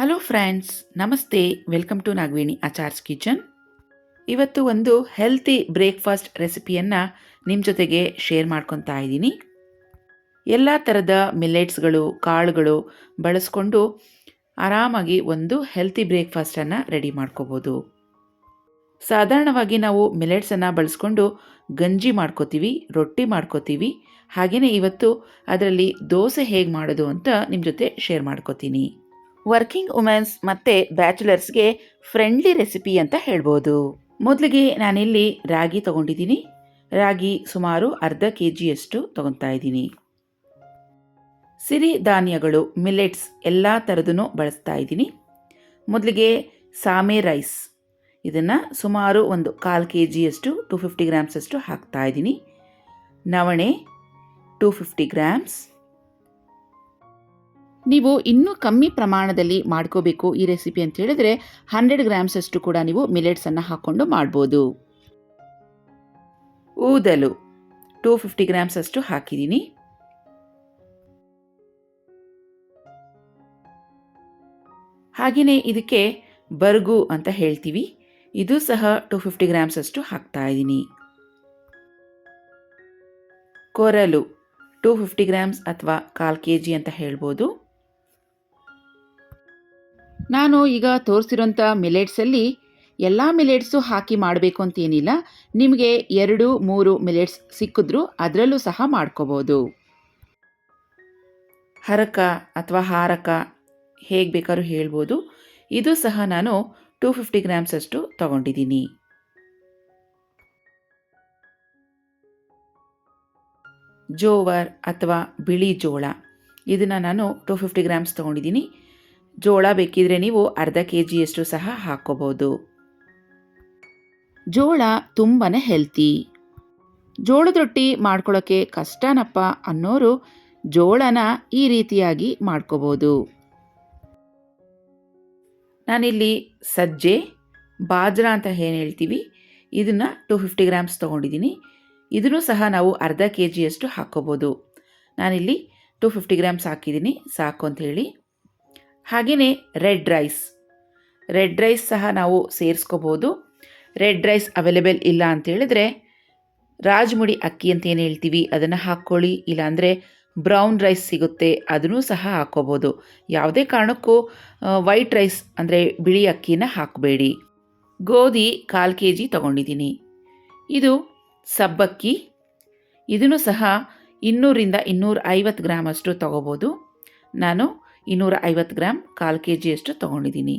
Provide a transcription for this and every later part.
Hello friends, ನಮಸ್ತೆ. Welcome to Nagaveni Achar's kitchen. ಇವತ್ತು ಒಂದು ಹೆಲ್ತಿ ಬ್ರೇಕ್ಫಾಸ್ಟ್ ರೆಸಿಪಿಯನ್ನು ನಿಮ್ಮ ಜೊತೆಗೆ ಶೇರ್ ಮಾಡ್ಕೊತಾ ಇದ್ದೀನಿ. ಎಲ್ಲ ಥರದ ಮಿಲ್ಲೆಟ್ಸ್ಗಳು, ಕಾಳುಗಳು ಬಳಸ್ಕೊಂಡು ಆರಾಮಾಗಿ ಒಂದು ಹೆಲ್ತಿ ಬ್ರೇಕ್ಫಾಸ್ಟನ್ನು ರೆಡಿ ಮಾಡ್ಕೋಬೋದು. ಸಾಧಾರಣವಾಗಿ ನಾವು ಮಿಲೆಟ್ಸನ್ನು ಬಳಸ್ಕೊಂಡು ಗಂಜಿ ಮಾಡ್ಕೋತೀವಿ, ರೊಟ್ಟಿ ಮಾಡ್ಕೋತೀವಿ. ಹಾಗೆಯೇ ಇವತ್ತು ಅದರಲ್ಲಿ ದೋಸೆ ಹೇಗೆ ಮಾಡೋದು ಅಂತ ನಿಮ್ಮ ಜೊತೆ ಶೇರ್ ಮಾಡ್ಕೋತೀನಿ. ವರ್ಕಿಂಗ್ ವುಮೆನ್ಸ್ ಮತ್ತು ಬ್ಯಾಚುಲರ್ಸ್ಗೆ ಫ್ರೆಂಡ್ಲಿ ರೆಸಿಪಿ ಅಂತ ಹೇಳ್ಬೋದು. ಮೊದಲಿಗೆ ನಾನಿಲ್ಲಿ ರಾಗಿ ತೊಗೊಂಡಿದ್ದೀನಿ. ರಾಗಿ ಸುಮಾರು ಅರ್ಧ ಕೆಜಿಯಷ್ಟು ತೊಗೊತಾ ಇದ್ದೀನಿ. ಸಿರಿ ಧಾನ್ಯಗಳು, ಮಿಲೆಟ್ಸ್ ಎಲ್ಲ ಥರದೂ ಬಳಸ್ತಾ ಇದ್ದೀನಿ. ಮೊದಲಿಗೆ ಸಾಮೆ ರೈಸ್, ಇದನ್ನು ಸುಮಾರು ಒಂದು 1/4 ಕೆಜಿಯಷ್ಟು 250 ಗ್ರಾಮ್ಸಷ್ಟು ಹಾಕ್ತಾ ಇದ್ದೀನಿ. ನವಣೆ 250 ಗ್ರಾಮ್ಸ್. ನೀವು ಇನ್ನೂ ಕಮ್ಮಿ ಪ್ರಮಾಣದಲ್ಲಿ ಮಾಡ್ಕೋಬೇಕು ಈ ರೆಸಿಪಿ ಅಂತ ಹೇಳಿದ್ರೆ 100 ಗ್ರಾಮ್ಸಷ್ಟು ಕೂಡ ನೀವು ಮಿಲೆಟ್ಸನ್ನು ಹಾಕ್ಕೊಂಡು ಮಾಡ್ಬೋದು. ಊದಲು 250 ಗ್ರಾಮ್ಸಷ್ಟು ಹಾಕಿದ್ದೀನಿ. ಹಾಗೆಯೇ ಇದಕ್ಕೆ ಬರ್ಗು ಅಂತ ಹೇಳ್ತೀವಿ, ಇದು ಸಹ 250 ಗ್ರಾಮ್ಸಷ್ಟು ಹಾಕ್ತಾ ಇದ್ದೀನಿ. ಕೊರಲು 250 ಗ್ರಾಮ್ಸ್ ಅಥವಾ 1/4 ಕೆಜಿ ಅಂತ ಹೇಳ್ಬೋದು. ನಾನು ಈಗ ತೋರಿಸಿರೋಂಥ ಮಿಲೆಟ್ಸಲ್ಲಿ ಎಲ್ಲ ಮಿಲೆಟ್ಸು ಹಾಕಿ ಮಾಡಬೇಕು ಅಂತೇನಿಲ್ಲ. ನಿಮಗೆ 2-3 ಮಿಲೆಟ್ಸ್ ಸಿಕ್ಕಿದ್ರೂ ಅದರಲ್ಲೂ ಸಹ ಮಾಡ್ಕೋಬೋದು. ಹರಕ ಅಥವಾ ಹಾರಕ ಹೇಗೆ ಬೇಕಾದ್ರೂ ಹೇಳ್ಬೋದು. ಇದು ಸಹ ನಾನು 250 ಗ್ರಾಮ್ಸಷ್ಟು ತಗೊಂಡಿದ್ದೀನಿ. ಜೋವರ್ ಅಥವಾ ಬಿಳಿ ಜೋಳ, ಇದನ್ನು ನಾನು 250 ಗ್ರಾಮ್ಸ್ ತೊಗೊಂಡಿದ್ದೀನಿ. ಜೋಳ ಬೇಕಿದ್ರೆ ನೀವು ಅರ್ಧ ಕೆಜಿಯಷ್ಟು ಸಹ ಹಾಕ್ಕೋಬೋದು. ಜೋಳ ತುಂಬಾ ಹೆಲ್ತಿ. ಜೋಳದ ರೊಟ್ಟಿ ಮಾಡ್ಕೊಳ್ಳೋಕ್ಕೆ ಕಷ್ಟನಪ್ಪ ಅನ್ನೋರು ಜೋಳನ ಈ ರೀತಿಯಾಗಿ ಮಾಡ್ಕೋಬೋದು. ನಾನಿಲ್ಲಿ ಸಜ್ಜೆ, ಬಾಜ್ರಾ ಅಂತ ಏನು ಹೇಳ್ತೀವಿ, ಇದನ್ನು 250 ಗ್ರಾಮ್ಸ್ ತೊಗೊಂಡಿದ್ದೀನಿ. ಇದನ್ನು ಸಹ ನಾವು ಅರ್ಧ ಕೆಜಿಯಷ್ಟು ಹಾಕ್ಕೋಬೋದು. ನಾನಿಲ್ಲಿ 250 ಗ್ರಾಮ್ಸ್ ಹಾಕಿದ್ದೀನಿ, ಸಾಕು ಅಂತ ಹೇಳಿ. ಹಾಗೆಯೇ ರೆಡ್ ರೈಸ್ ಸಹ ನಾವು ಸೇರಿಸ್ಕೋಬೋದು. ರೆಡ್ ರೈಸ್ ಅವೈಲೇಬಲ್ ಇಲ್ಲ ಅಂತೇಳಿದ್ರೆ ರಾಜ್ಮುಡಿ ಅಕ್ಕಿ ಅಂತ ಏನು ಹೇಳ್ತೀವಿ ಅದನ್ನು ಹಾಕ್ಕೊಳ್ಳಿ. ಇಲ್ಲಾಂದರೆ ಬ್ರೌನ್ ರೈಸ್ ಸಿಗುತ್ತೆ, ಅದನ್ನು ಸಹ ಹಾಕ್ಕೋಬೋದು. ಯಾವುದೇ ಕಾರಣಕ್ಕೂ ವೈಟ್ ರೈಸ್ ಅಂದರೆ ಬಿಳಿ ಅಕ್ಕಿನ ಹಾಕಬೇಡಿ. ಗೋಧಿ 1/4 ಕೆಜಿ ತೊಗೊಂಡಿದ್ದೀನಿ. ಇದು ಸಬ್ಬಕ್ಕಿ, ಇದನ್ನು ಸಹ 200-250 ಗ್ರಾಮಷ್ಟು ತೊಗೋಬೋದು. ನಾನು 250 ಗ್ರಾಮ್ 1/4 ಕೆಜಿಯಷ್ಟು ತೊಗೊಂಡಿದ್ದೀನಿ.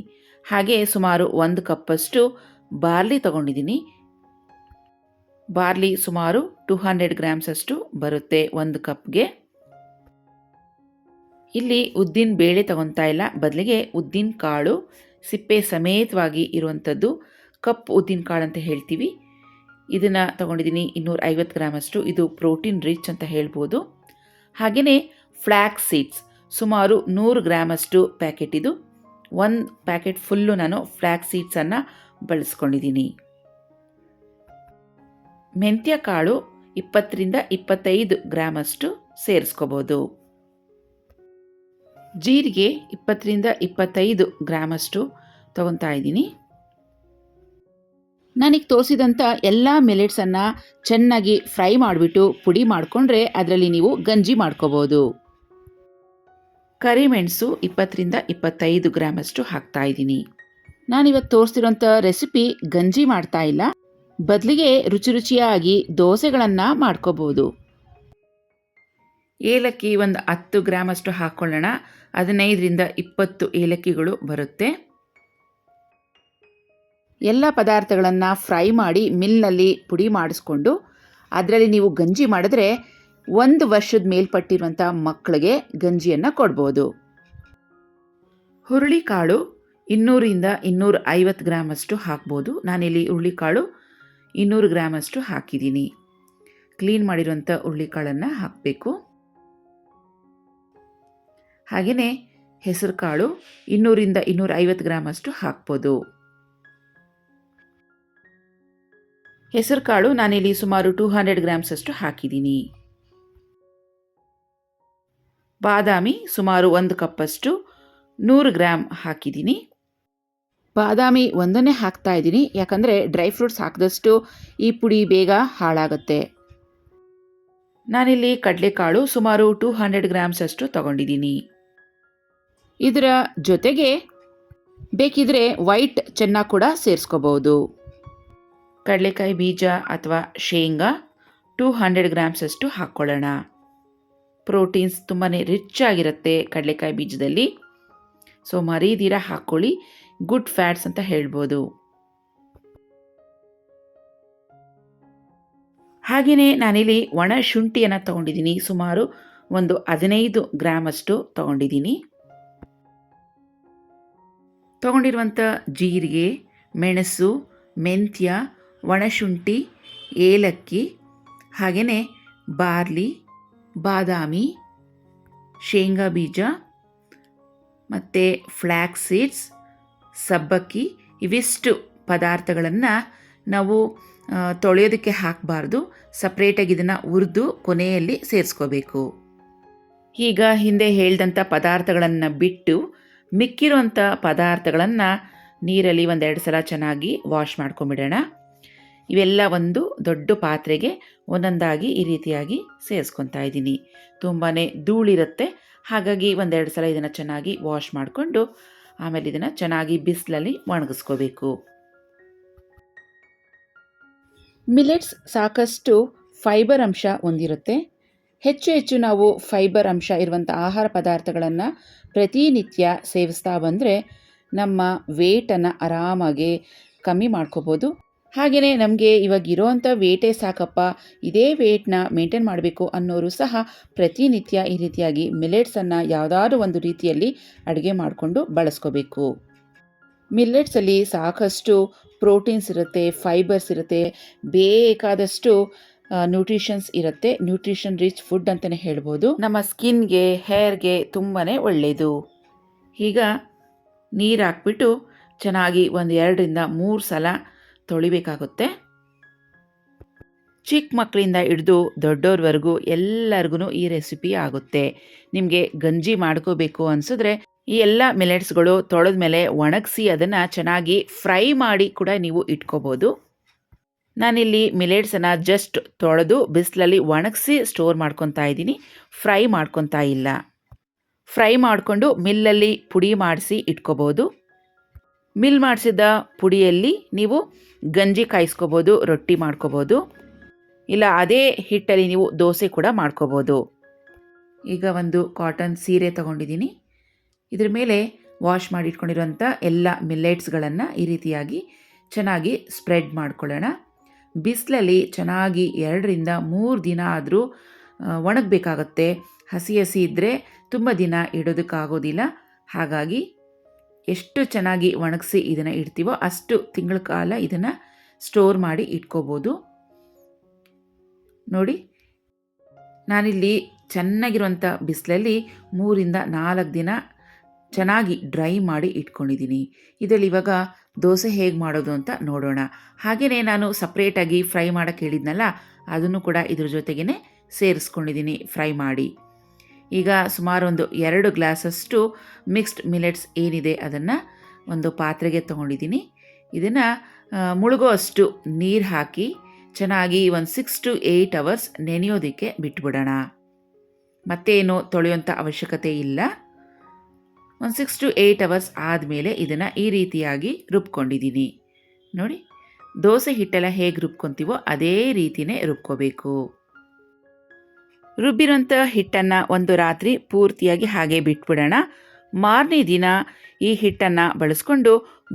ಹಾಗೆ ಸುಮಾರು 1 ಕಪ್ಪಷ್ಟು ಬಾರ್ಲಿ ತೊಗೊಂಡಿದ್ದೀನಿ. ಬಾರ್ಲಿ ಸುಮಾರು 200 ಗ್ರಾಮ್ಸಷ್ಟು ಬರುತ್ತೆ 1 ಕಪ್ಗೆ. ಇಲ್ಲಿ ಉದ್ದಿನ ಬೇಳೆ ತೊಗೊತಾ ಇಲ್ಲ, ಬದಲಿಗೆ ಉದ್ದಿನ ಕಾಳು ಸಿಪ್ಪೆ ಸಮೇತವಾಗಿ ಇರುವಂಥದ್ದು ಕಪ್ ಉದ್ದಿನ ಕಾಳು ಅಂತ ಹೇಳ್ತೀವಿ, ಇದನ್ನು ತೊಗೊಂಡಿದ್ದೀನಿ 250 ಗ್ರಾಮಷ್ಟು. ಇದು ಪ್ರೋಟೀನ್ ರಿಚ್ ಅಂತ ಹೇಳ್ಬೋದು. ಹಾಗೆಯೇ ಫ್ಲ್ಯಾಕ್ಸ್ ಸೀಡ್ಸ್ ಸುಮಾರು 100 ಗ್ರಾಮಷ್ಟು ಪ್ಯಾಕೆಟ್. ಇದು 1 ಪ್ಯಾಕೆಟ್ ಫುಲ್ಲು ನಾನು ಫ್ಲ್ಯಾಕ್ಸ್ ಸೀಡ್ಸನ್ನು ಬಳಸ್ಕೊಂಡಿದ್ದೀನಿ. ಮೆಂತ್ಯ ಕಾಳು 20-25 ಗ್ರಾಮಷ್ಟು ಸೇರಿಸ್ಕೋಬೋದು. ಜೀರಿಗೆ 20-25 ಗ್ರಾಮಷ್ಟು ತೊಗೊತಾ ಇದ್ದೀನಿ. ನಾನೀಗ ತೋರಿಸಿದಂಥ ಎಲ್ಲ ಮಿಲೆಟ್ಸನ್ನು ಚೆನ್ನಾಗಿ ಫ್ರೈ ಮಾಡಿಬಿಟ್ಟು ಪುಡಿ ಮಾಡಿಕೊಂಡ್ರೆ ಅದರಲ್ಲಿ ನೀವು ಗಂಜಿ ಮಾಡ್ಕೋಬೋದು. ಕರಿಮೆಣಸು 20-25 ಗ್ರಾಮಷ್ಟು ಹಾಕ್ತಾ ಇದ್ದೀನಿ. ನಾನಿವತ್ತು ತೋರಿಸ್ತಿರೋಂಥ ರೆಸಿಪಿ ಗಂಜಿ ಮಾಡ್ತಾ ಇಲ್ಲ, ಬದಲಿಗೆ ರುಚಿಯಾಗಿ ದೋಸೆಗಳನ್ನು ಮಾಡ್ಕೋಬೋದು. ಏಲಕ್ಕಿ ಒಂದು 10 ಗ್ರಾಮಷ್ಟು ಹಾಕ್ಕೊಳ್ಳೋಣ. 15-20 ಏಲಕ್ಕಿಗಳು ಬರುತ್ತೆ. ಎಲ್ಲ ಪದಾರ್ಥಗಳನ್ನು ಫ್ರೈ ಮಾಡಿ ಮಿಲ್ನಲ್ಲಿ ಪುಡಿ ಮಾಡಿಸ್ಕೊಂಡು ಅದರಲ್ಲಿ ನೀವು ಗಂಜಿ ಮಾಡಿದ್ರೆ 1 ವರ್ಷದ ಮೇಲ್ಪಟ್ಟಿರುವಂಥ ಮಕ್ಕಳಿಗೆ ಗಂಜಿಯನ್ನು ಕೊಡ್ಬೋದು. ಹುರುಳಿಕಾಳು 200-250 ಗ್ರಾಮಷ್ಟು ಹಾಕ್ಬೋದು. ನಾನಿಲ್ಲಿ ಹುರುಳಿಕಾಳು 200 ಗ್ರಾಮಷ್ಟು ಹಾಕಿದ್ದೀನಿ. ಕ್ಲೀನ್ ಮಾಡಿರುವಂಥ ಹುರುಳಿಕಾಳನ್ನು ಹಾಕಬೇಕು. ಹಾಗೆಯೇ ಹೆಸರು ಕಾಳು 200-250 ಗ್ರಾಮಷ್ಟು ಹಾಕ್ಬೋದು. ಹೆಸರು ಕಾಳು ನಾನಿಲ್ಲಿ ಸುಮಾರು 200 ಗ್ರಾಮ್ಸಷ್ಟು ಹಾಕಿದ್ದೀನಿ. ಬಾದಾಮಿ ಸುಮಾರು 1 ಕಪ್ಪಷ್ಟು 100 ಗ್ರಾಮ್ ಹಾಕಿದ್ದೀನಿ. ಬಾದಾಮಿ ಒಂದನ್ನೇ ಹಾಕ್ತಾ ಇದ್ದೀನಿ, ಯಾಕಂದರೆ ಡ್ರೈ ಫ್ರೂಟ್ಸ್ ಹಾಕಿದಷ್ಟು ಈ ಪುಡಿ ಬೇಗ ಹಾಳಾಗುತ್ತೆ. ನಾನಿಲ್ಲಿ ಕಡಲೆಕಾಳು ಸುಮಾರು 200 ಗ್ರಾಮ್ಸ್ ಅಷ್ಟು ತಗೊಂಡಿದ್ದೀನಿ. ಇದರ ಜೊತೆಗೆ ಬೇಕಿದ್ರೆ ವೈಟ್ ಚೆನ್ನ ಕೂಡ ಸೇರಿಸ್ಕೋಬಹುದು. ಕಡಲೆಕಾಯಿ ಬೀಜ ಅಥವಾ ಶೇಂಗಾ 200 ಗ್ರಾಮ್ಸ್ ಅಷ್ಟು ಹಾಕ್ಕೊಳ್ಳೋಣ. ಪ್ರೋಟೀನ್ಸ್ ತುಂಬಾ ರಿಚ್ ಆಗಿರುತ್ತೆ ಕಡಲೆಕಾಯಿ ಬೀಜದಲ್ಲಿ, ಸೊ ಮರೀದಿರ ಹಾಕ್ಕೊಳ್ಳಿ. ಗುಡ್ ಫ್ಯಾಟ್ಸ್ ಅಂತ ಹೇಳ್ಬೋದು. ಹಾಗೆಯೇ ನಾನಿಲ್ಲಿ ಒಣ ಶುಂಠಿಯನ್ನು ತಗೊಂಡಿದ್ದೀನಿ, ಸುಮಾರು ಒಂದು 15 ಗ್ರಾಮ್ ಅಷ್ಟು ತಗೊಂಡಿದ್ದೀನಿ. ತಗೊಂಡಿರುವಂಥ ಜೀರಿಗೆ, ಮೆಣಸು, ಮೆಂತ್ಯ, ಒಣಶುಂಠಿ, ಏಲಕ್ಕಿ, ಹಾಗೆಯೇ ಬಾರ್ಲಿ, ಬಾದಾಮಿ, ಶೇಂಗಾ ಬೀಜ ಮತ್ತು ಫ್ಲ್ಯಾಕ್ಸ್ ಸೀಡ್ಸ್, ಸಬ್ಬಕ್ಕಿ, ಇವಿಷ್ಟು ಪದಾರ್ಥಗಳನ್ನು ನಾವು ತೊಳೆಯೋದಕ್ಕೆ ಹಾಕಬಾರ್ದು. ಸಪ್ರೇಟಾಗಿ ಇದನ್ನು ಹುರಿದು ಕೊನೆಯಲ್ಲಿ ಸೇರಿಸ್ಕೋಬೇಕು. ಈಗ ಹಿಂದೆ ಹೇಳಿದಂಥ ಪದಾರ್ಥಗಳನ್ನು ಬಿಟ್ಟು ಮಿಕ್ಕಿರುವಂಥ ಪದಾರ್ಥಗಳನ್ನು ನೀರಲ್ಲಿ 1-2 ಸಲ ಚೆನ್ನಾಗಿ ವಾಶ್ ಮಾಡ್ಕೊಂಬಿಡೋಣ. ಇವೆಲ್ಲ ಒಂದು ದೊಡ್ಡ ಪಾತ್ರೆಗೆ ಒಂದೊಂದಾಗಿ ಈ ರೀತಿಯಾಗಿ ಸೇರಿಸ್ಕೊತಾ ಇದ್ದೀನಿ. ತುಂಬಾ ಧೂಳಿರುತ್ತೆ, ಹಾಗಾಗಿ 1-2 ಸಲ ಇದನ್ನು ಚೆನ್ನಾಗಿ ವಾಶ್ ಮಾಡಿಕೊಂಡು ಆಮೇಲೆ ಇದನ್ನು ಚೆನ್ನಾಗಿ ಬಿಸಿಲಲ್ಲಿ ಒಣಗಿಸ್ಕೋಬೇಕು. ಮಿಲೆಟ್ಸ್ ಸಾಕಷ್ಟು ಫೈಬರ್ ಅಂಶ ಹೊಂದಿರುತ್ತೆ. ಹೆಚ್ಚು ನಾವು ಫೈಬರ್ ಅಂಶ ಇರುವಂಥ ಆಹಾರ ಪದಾರ್ಥಗಳನ್ನು ಪ್ರತಿನಿತ್ಯ ಸೇವಿಸ್ತಾ ಬಂದರೆ ನಮ್ಮ ವೇಟನ್ನು ಆರಾಮಾಗಿ ಕಮ್ಮಿ ಮಾಡ್ಕೋಬೋದು. ಹಾಗೆಯೇ ನಮಗೆ ಇವಾಗ ಇರೋವಂಥ ವೇಟೇ ಸಾಕಪ್ಪ, ಇದೇ ವೇಟ್ನ ಮೇಂಟೈನ್ ಮಾಡಬೇಕು ಅನ್ನೋರು ಸಹ ಪ್ರತಿನಿತ್ಯ ಈ ರೀತಿಯಾಗಿ ಮಿಲೆಟ್ಸನ್ನು ಯಾವುದಾದ್ರೂ ಒಂದು ರೀತಿಯಲ್ಲಿ ಅಡುಗೆ ಮಾಡಿಕೊಂಡು ಬಳಸ್ಕೋಬೇಕು. ಮಿಲ್ಲೆಟ್ಸಲ್ಲಿ ಸಾಕಷ್ಟು ಪ್ರೋಟೀನ್ಸ್ ಇರುತ್ತೆ, ಫೈಬರ್ಸ್ ಇರುತ್ತೆ, ಬೇಕಾದಷ್ಟು ನ್ಯೂಟ್ರಿಷನ್ಸ್ ಇರುತ್ತೆ. ನ್ಯೂಟ್ರಿಷನ್ ರಿಚ್ ಫುಡ್ ಅಂತಲೇ ಹೇಳ್ಬೋದು. ನಮ್ಮ ಸ್ಕಿನ್ಗೆ, ಹೇರ್ಗೆ ತುಂಬಾ ಒಳ್ಳೆಯದು. ಈಗ ನೀರು ಹಾಕ್ಬಿಟ್ಟು ಚೆನ್ನಾಗಿ 1-2-3 ಸಲ ತೊಳಿಬೇಕಾಗುತ್ತೆ. ಚಿಕ್ಕ ಮಕ್ಕಳಿಂದ ಹಿಡಿದು ದೊಡ್ಡವ್ರವರೆಗೂ ಎಲ್ಲರಿಗೂ ಈ ರೆಸಿಪಿ ಆಗುತ್ತೆ. ನಿಮಗೆ ಗಂಜಿ ಮಾಡ್ಕೋಬೇಕು ಅನಿಸಿದ್ರೆ ಈ ಎಲ್ಲ ಮಿಲೆಟ್ಸ್ಗಳು ತೊಳೆದ ಮೇಲೆ ಒಣಗಿಸಿ ಅದನ್ನು ಚೆನ್ನಾಗಿ ಫ್ರೈ ಮಾಡಿ ಕೂಡ ನೀವು ಇಟ್ಕೋಬೋದು. ನಾನಿಲ್ಲಿ ಮಿಲೆಟ್ಸನ್ನು ಜಸ್ಟ್ ತೊಳೆದು ಬಿಸಿಲಲ್ಲಿ ಒಣಗಿಸಿ ಸ್ಟೋರ್ ಮಾಡ್ಕೊತಾ ಇದ್ದೀನಿ, ಫ್ರೈ ಮಾಡ್ಕೊತಾ ಇಲ್ಲ. ಫ್ರೈ ಮಾಡಿಕೊಂಡು ಮಿಲ್ಲಲ್ಲಿ ಪುಡಿ ಮಾಡಿಸಿ ಇಟ್ಕೋಬೋದು. ಮಿಲ್ ಮಾಡಿಸಿದ ಪುಡಿಯಲ್ಲಿ ನೀವು ಗಂಜಿ ಕಾಯಿಸ್ಕೋಬೋದು, ರೊಟ್ಟಿ ಮಾಡ್ಕೋಬೋದು, ಇಲ್ಲ ಅದೇ ಹಿಟ್ಟಲ್ಲಿ ನೀವು ದೋಸೆ ಕೂಡ ಮಾಡ್ಕೋಬೋದು. ಈಗ ಒಂದು ಕಾಟನ್ ಸೀರೆ ತಗೊಂಡಿದ್ದೀನಿ. ಇದ್ರ ಮೇಲೆ ವಾಶ್ ಮಾಡಿ ಇಟ್ಕೊಂಡಿರೋಂಥ ಎಲ್ಲ ಮಿಲ್ಲೆಟ್ಸ್ಗಳನ್ನು ಈ ರೀತಿಯಾಗಿ ಚೆನ್ನಾಗಿ ಸ್ಪ್ರೆಡ್ ಮಾಡ್ಕೊಳ್ಳೋಣ. ಬಿಸಿಲಲ್ಲಿ ಚೆನ್ನಾಗಿ 2-3 ದಿನ ಆದರೂ ಒಣಗಬೇಕಾಗತ್ತೆ. ಹಸಿ ಇದ್ದರೆ ತುಂಬ ದಿನ ಇಡೋದಕ್ಕಾಗೋದಿಲ್ಲ. ಹಾಗಾಗಿ ಎಷ್ಟು ಚೆನ್ನಾಗಿ ಒಣಗಿಸಿ ಇದನ್ನು ಇಡ್ತೀವೋ ಅಷ್ಟು ತಿಂಗಳ ಕಾಲ ಇದನ್ನು ಸ್ಟೋರ್ ಮಾಡಿ ಇಟ್ಕೋಬೋದು. ನೋಡಿ, ನಾನಿಲ್ಲಿ ಚೆನ್ನಾಗಿರುವಂಥ ಬಿಸಿಲಲ್ಲಿ 3-4 ದಿನ ಚೆನ್ನಾಗಿ ಡ್ರೈ ಮಾಡಿ ಇಟ್ಕೊಂಡಿದ್ದೀನಿ. ಇದರಲ್ಲಿ ಇವಾಗ ದೋಸೆ ಹೇಗೆ ಮಾಡೋದು ಅಂತ ನೋಡೋಣ. ಹಾಗೆಯೇ ನಾನು ಸಪ್ರೇಟಾಗಿ ಫ್ರೈ ಮಾಡೋಕ್ಕೆ ಹೇಳಿದ್ನಲ್ಲ, ಅದನ್ನು ಕೂಡ ಇದ್ರ ಜೊತೆಗೇ ಸೇರಿಸ್ಕೊಂಡಿದ್ದೀನಿ ಫ್ರೈ ಮಾಡಿ. ಈಗ ಸುಮಾರು ಒಂದು 2 ಗ್ಲಾಸಷ್ಟು ಮಿಕ್ಸ್ಡ್ ಮಿಲೆಟ್ಸ್ ಏನಿದೆ ಅದನ್ನು ಒಂದು ಪಾತ್ರೆಗೆ ತೊಗೊಂಡಿದ್ದೀನಿ. ಇದನ್ನು ಮುಳುಗೋ ಅಷ್ಟು ನೀರು ಹಾಕಿ ಚೆನ್ನಾಗಿ ಒಂದು 6-8 ಅವರ್ಸ್ ನೆನೆಯೋದಕ್ಕೆ ಬಿಟ್ಬಿಡೋಣ. ಮತ್ತೇನು ತೊಳೆಯುವಂಥ ಅವಶ್ಯಕತೆ ಇಲ್ಲ. ಒಂದು 6-8 ಅವರ್ಸ್ ಆದಮೇಲೆ ಇದನ್ನು ಈ ರೀತಿಯಾಗಿ ರುಬ್ಕೊಂಡಿದ್ದೀನಿ. ನೋಡಿ, ದೋಸೆ ಹಿಟ್ಟೆಲ್ಲ ಹೇಗೆ ರುಬ್ಕೊತೀವೋ ಅದೇ ರೀತಿಯೇ ರುಬ್ಕೋಬೇಕು. ರುಬ್ಬಿರೋಂಥ ಹಿಟ್ಟನ್ನು ಒಂದು ರಾತ್ರಿ ಪೂರ್ತಿಯಾಗಿ ಹಾಗೆ ಬಿಟ್ಬಿಡೋಣ. ಮಾರನೇ ದಿನ ಈ ಹಿಟ್ಟನ್ನು ಬಳಸ್ಕೊಂಡು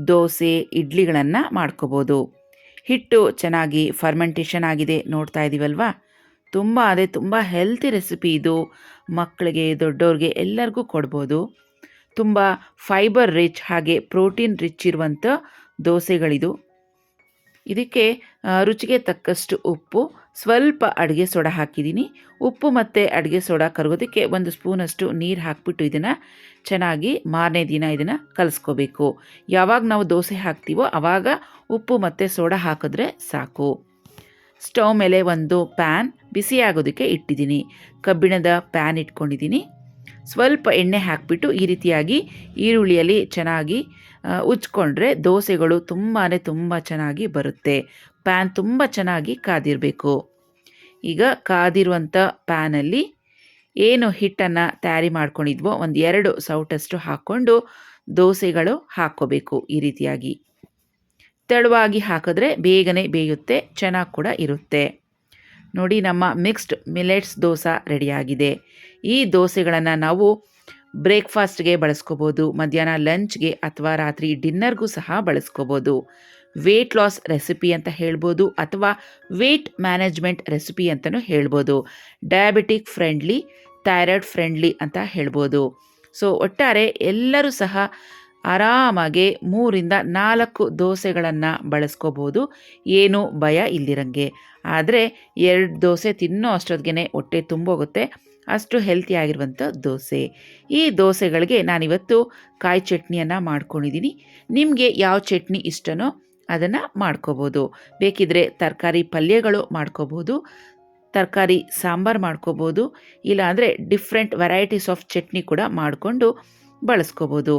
ದೋಸೆ, ಇಡ್ಲಿಗಳನ್ನು ಮಾಡ್ಕೋಬೋದು. ಹಿಟ್ಟು ಚೆನ್ನಾಗಿ ಫರ್ಮೆಂಟೇಷನ್ ಆಗಿದೆ, ನೋಡ್ತಾ ಇದ್ದೀವಲ್ವಾ. ತುಂಬ ಹೆಲ್ತಿ ರೆಸಿಪಿ ಇದು. ಮಕ್ಕಳಿಗೆ, ದೊಡ್ಡವ್ರಿಗೆ ಎಲ್ಲರಿಗೂ ಕೊಡ್ಬೋದು. ತುಂಬ ಫೈಬರ್ ರಿಚ್ ಹಾಗೆ ಪ್ರೋಟೀನ್ ರಿಚ್ ಇರುವಂಥ ದೋಸೆಗಳಿದು. ಇದಕ್ಕೆ ರುಚಿಗೆ ತಕ್ಕಷ್ಟು ಉಪ್ಪು, ಸ್ವಲ್ಪ ಅಡುಗೆ ಸೋಡಾ ಹಾಕಿದ್ದೀನಿ. ಉಪ್ಪು ಮತ್ತು ಅಡುಗೆ ಸೋಡಾ ಕರಗೋದಕ್ಕೆ 1 ಸ್ಪೂನಷ್ಟು ನೀರು ಹಾಕಿಬಿಟ್ಟು ಇದನ್ನು ಚೆನ್ನಾಗಿ ಮಾರನೇ ದಿನ ಇದನ್ನು ಕಲಿಸ್ಕೋಬೇಕು. ಯಾವಾಗ ನಾವು ದೋಸೆ ಹಾಕ್ತೀವೋ ಆವಾಗ ಉಪ್ಪು ಮತ್ತು ಸೋಡಾ ಹಾಕಿದ್ರೆ ಸಾಕು. ಸ್ಟವ್ ಮೇಲೆ ಒಂದು ಪ್ಯಾನ್ ಬಿಸಿ ಆಗೋದಕ್ಕೆ ಇಟ್ಟಿದ್ದೀನಿ. ಕಬ್ಬಿಣದ ಪ್ಯಾನ್ ಇಟ್ಕೊಂಡಿದ್ದೀನಿ. ಸ್ವಲ್ಪ ಎಣ್ಣೆ ಹಾಕಿಬಿಟ್ಟು ಈ ರೀತಿಯಾಗಿ ಈರುಳ್ಳಿಯಲ್ಲಿ ಚೆನ್ನಾಗಿ ಉಜ್ಕೊಂಡ್ರೆ ದೋಸೆಗಳು ತುಂಬ ಚೆನ್ನಾಗಿ ಬರುತ್ತೆ. ಪ್ಯಾನ್ ತುಂಬ ಚೆನ್ನಾಗಿ ಕಾದಿರಬೇಕು. ಈಗ ಕಾದಿರುವಂಥ ಪ್ಯಾನಲ್ಲಿ ಏನು ಹಿಟ್ಟನ್ನು ತಯಾರಿ ಮಾಡ್ಕೊಂಡಿದ್ವೋ ಒಂದು 2 ಸೌಟಷ್ಟು ಹಾಕ್ಕೊಂಡು ದೋಸೆಗಳು ಹಾಕ್ಕೋಬೇಕು. ಈ ರೀತಿಯಾಗಿ ತೆಳುವಾಗಿ ಹಾಕಿದ್ರೆ ಬೇಗನೆ ಬೇಯುತ್ತೆ, ಚೆನ್ನಾಗಿ ಕೂಡ ಇರುತ್ತೆ. ನೋಡಿ, ನಮ್ಮ ಮಿಕ್ಸ್ಡ್ ಮಿಲೆಟ್ಸ್ ದೋಸೆ ರೆಡಿಯಾಗಿದೆ. ಈ ದೋಸೆಗಳನ್ನು ನಾವು ಬ್ರೇಕ್ಫಾಸ್ಟ್ಗೆ ಬಳಸ್ಕೋಬೋದು, ಮಧ್ಯಾಹ್ನ ಲಂಚ್ಗೆ ಅಥವಾ ರಾತ್ರಿ ಡಿನ್ನರ್ಗೂ ಸಹ ಬಳಸ್ಕೋಬೋದು. ವೇಟ್ ಲಾಸ್ ರೆಸಿಪಿ ಅಂತ ಹೇಳ್ಬೋದು ಅಥವಾ ವೇಟ್ ಮ್ಯಾನೇಜ್ಮೆಂಟ್ ರೆಸಿಪಿ ಅಂತಲೂ ಹೇಳ್ಬೋದು. ಡಯಾಬಿಟಿಕ್ ಫ್ರೆಂಡ್ಲಿ, ಥೈರಾಯ್ಡ್ ಫ್ರೆಂಡ್ಲಿ ಅಂತ ಹೇಳ್ಬೋದು. ಸೊ ಒಟ್ಟಾರೆ ಎಲ್ಲರೂ ಸಹ ಆರಾಮಾಗಿ 3-4 ದೋಸೆಗಳನ್ನು ಬಳಸ್ಕೋಬೋದು, ಏನೂ ಭಯ ಇಲ್ದಿರಂಗೆ. ಆದರೆ 2 ದೋಸೆ ತಿನ್ನೋ ಅಷ್ಟೊತ್ತಿಗೆ ಹೊಟ್ಟೆ ತುಂಬೋಗುತ್ತೆ, ಅಷ್ಟು ಹೆಲ್ತಿಯಾಗಿರುವಂಥ ದೋಸೆ. ಈ ದೋಸೆಗಳಿಗೆ ನಾನಿವತ್ತು ಕಾಯಿ ಚಟ್ನಿಯನ್ನು ಮಾಡ್ಕೊಂಡಿದ್ದೀನಿ. ನಿಮಗೆ ಯಾವ ಚಟ್ನಿ ಇಷ್ಟನೋ ಅದನ್ನು ಮಾಡ್ಕೋಬೋದು. ಬೇಕಿದ್ದರೆ ತರಕಾರಿ ಪಲ್ಯಗಳು ಮಾಡ್ಕೋಬೋದು, ತರಕಾರಿ ಸಾಂಬಾರು ಮಾಡ್ಕೋಬೋದು, ಇಲ್ಲಾಂದರೆ ಡಿಫ್ರೆಂಟ್ ವೆರೈಟೀಸ್ ಆಫ್ ಚಟ್ನಿ ಕೂಡ ಮಾಡಿಕೊಂಡು ಬಳಸ್ಕೋಬೋದು.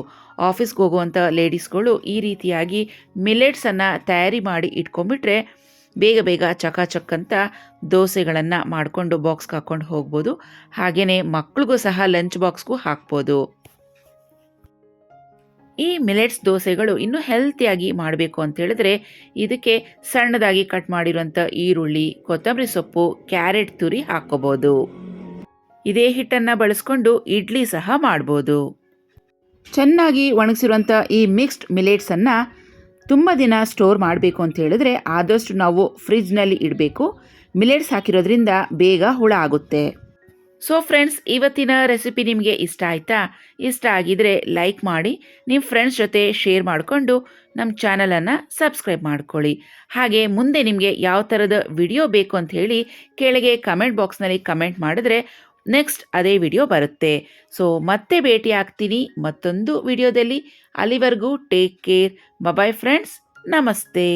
ಆಫೀಸ್ಗೆ ಹೋಗುವಂಥ ಲೇಡೀಸ್ಗಳು ಈ ರೀತಿಯಾಗಿ ಮಿಲೆಟ್ಸನ್ನು ತಯಾರಿ ಮಾಡಿ ಇಟ್ಕೊಂಡ್ಬಿಟ್ರೆ ಬೇಗ ಚಕಾಚಕ್ ಅಂತ ದೋಸೆಗಳನ್ನು ಮಾಡಿಕೊಂಡು ಬಾಕ್ಸ್ಗೆ ಹಾಕ್ಕೊಂಡು ಹೋಗ್ಬೋದು. ಹಾಗೆಯೇ ಮಕ್ಳಿಗೂ ಸಹ ಲಂಚ್ ಬಾಕ್ಸ್ಗೂ ಹಾಕ್ಬೋದು. ಈ ಮಿಲೆಟ್ಸ್ ದೋಸೆಗಳು ಇನ್ನೂ ಹೆಲ್ತಿಯಾಗಿ ಮಾಡಬೇಕು ಅಂತ ಹೇಳಿದ್ರೆ ಇದಕ್ಕೆ ಸಣ್ಣದಾಗಿ ಕಟ್ ಮಾಡಿರುವಂಥ ಈರುಳ್ಳಿ, ಕೊತ್ತಂಬರಿ ಸೊಪ್ಪು, ಕ್ಯಾರೆಟ್ ತುರಿ ಹಾಕ್ಕೋಬೋದು. ಇದೇ ಹಿಟ್ಟನ್ನು ಬಳಸ್ಕೊಂಡು ಇಡ್ಲಿ ಸಹ ಮಾಡ್ಬೋದು. ಚೆನ್ನಾಗಿ ಒಣಗಿಸಿರುವಂಥ ಈ ಮಿಕ್ಸ್ಡ್ ಮಿಲೆಟ್ಸನ್ನು ತುಂಬ ದಿನ ಸ್ಟೋರ್ ಮಾಡಬೇಕು ಅಂತ ಹೇಳಿದ್ರೆ ಆದಷ್ಟು ನಾವು ಫ್ರಿಜ್ನಲ್ಲಿ ಇಡಬೇಕು. ಮಿಲೆಟ್ಸ್ ಹಾಕಿರೋದ್ರಿಂದ ಬೇಗ ಹುಳ ಆಗುತ್ತೆ. ಸೊ ಫ್ರೆಂಡ್ಸ್, ಇವತ್ತಿನ ರೆಸಿಪಿ ನಿಮಗೆ ಇಷ್ಟ ಆಯಿತಾ? ಇಷ್ಟ ಆಗಿದರೆ ಲೈಕ್ ಮಾಡಿ, ನಿಮ್ಮ ಫ್ರೆಂಡ್ಸ್ ಜೊತೆ ಶೇರ್ ಮಾಡಿಕೊಂಡು ನಮ್ಮ ಚಾನಲನ್ನು ಸಬ್ಸ್ಕ್ರೈಬ್ ಮಾಡ್ಕೊಳ್ಳಿ. ಹಾಗೆ ಮುಂದೆ ನಿಮಗೆ ಯಾವ ಥರದ ವಿಡಿಯೋ ಬೇಕು ಅಂತ ಹೇಳಿ ಕೆಳಗೆ ಕಮೆಂಟ್ ಬಾಕ್ಸ್ನಲ್ಲಿ ಕಮೆಂಟ್ ಮಾಡಿದ್ರೆ ನೆಕ್ಸ್ಟ್ ಅದೇ ವಿಡಿಯೋ ಬರುತ್ತೆ. ಸೊ ಮತ್ತೆ ಭೇಟಿ ಆಗ್ತೀನಿ ಮತ್ತೊಂದು ವಿಡಿಯೋದಲ್ಲಿ. ಅಲ್ಲಿವರೆಗೂ ಟೇಕ್ ಕೇರ್. ಬಾಯ್ ಫ್ರೆಂಡ್ಸ್, ನಮಸ್ತೆ.